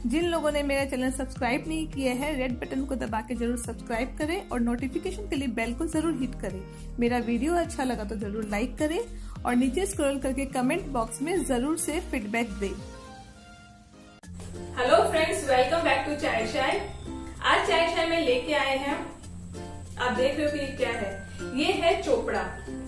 जिन लोगों ने मेरा चैनल सब्सक्राइब नहीं किया है, रेड बटन को दबा के जरूर सब्सक्राइब करें और नोटिफिकेशन के लिए बेल को जरूर हिट करें। मेरा वीडियो अच्छा लगा तो जरूर लाइक करें और नीचे स्क्रॉल करके कमेंट बॉक्स में जरूर से फीडबैक दें। Hello friends, welcome back to Chai Shai. आज चाय शाय में लेके आए हैं, आप देख रहे हो कि ये क्या है। ये है चोपड़ा।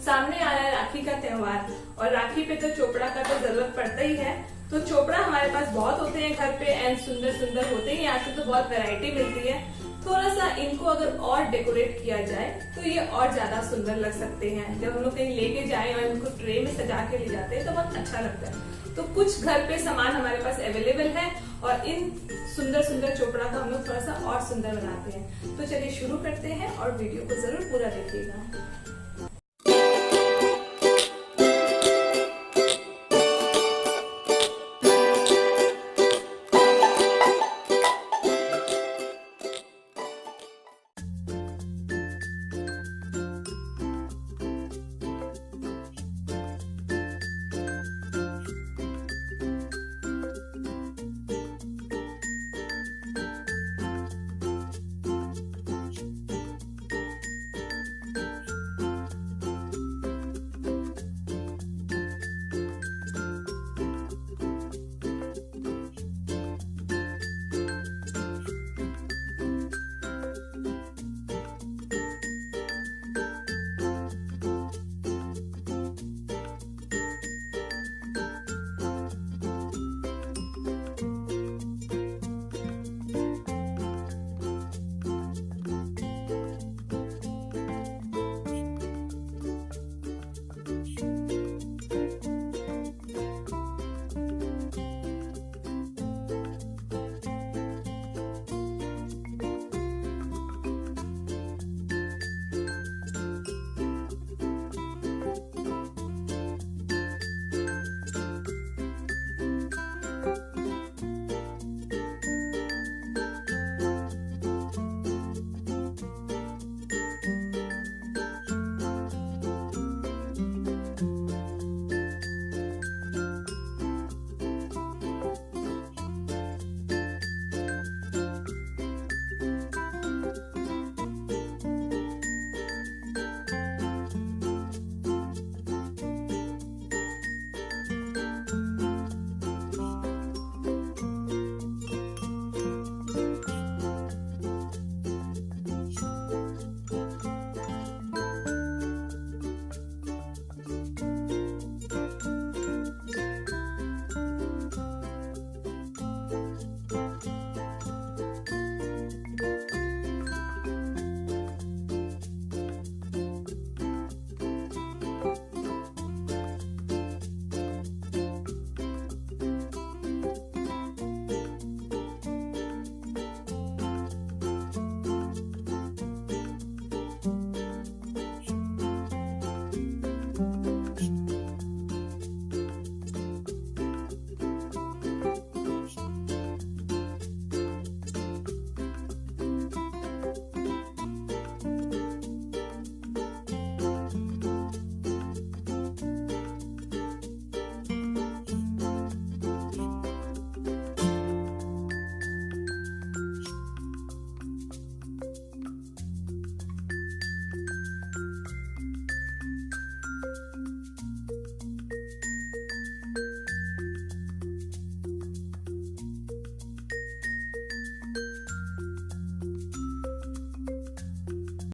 सामने आ रहा है राखी का त्योहार और राखी पे तो चोपड़ा का तो जरूरत पड़ता ही है। तो चोपड़ा हमारे पास बहुत होते हैं घर पे एंड सुंदर सुंदर होते हैं। यहाँ से तो बहुत वैरायटी मिलती है। थोड़ा सा इनको अगर और डेकोरेट किया जाए तो ये और ज्यादा सुंदर लग सकते हैं। जब हम लोग कहीं लेके जाए और इनको ट्रे में सजा के ले जाते हैं तो बहुत अच्छा लगता है। तो कुछ घर पे सामान हमारे पास अवेलेबल है और इन सुंदर सुंदर चोपड़ा को हम लोग थोड़ा सा और सुंदर बनाते हैं। तो चलिए शुरू करते हैं और वीडियो को जरूर पूरा देखिएगा।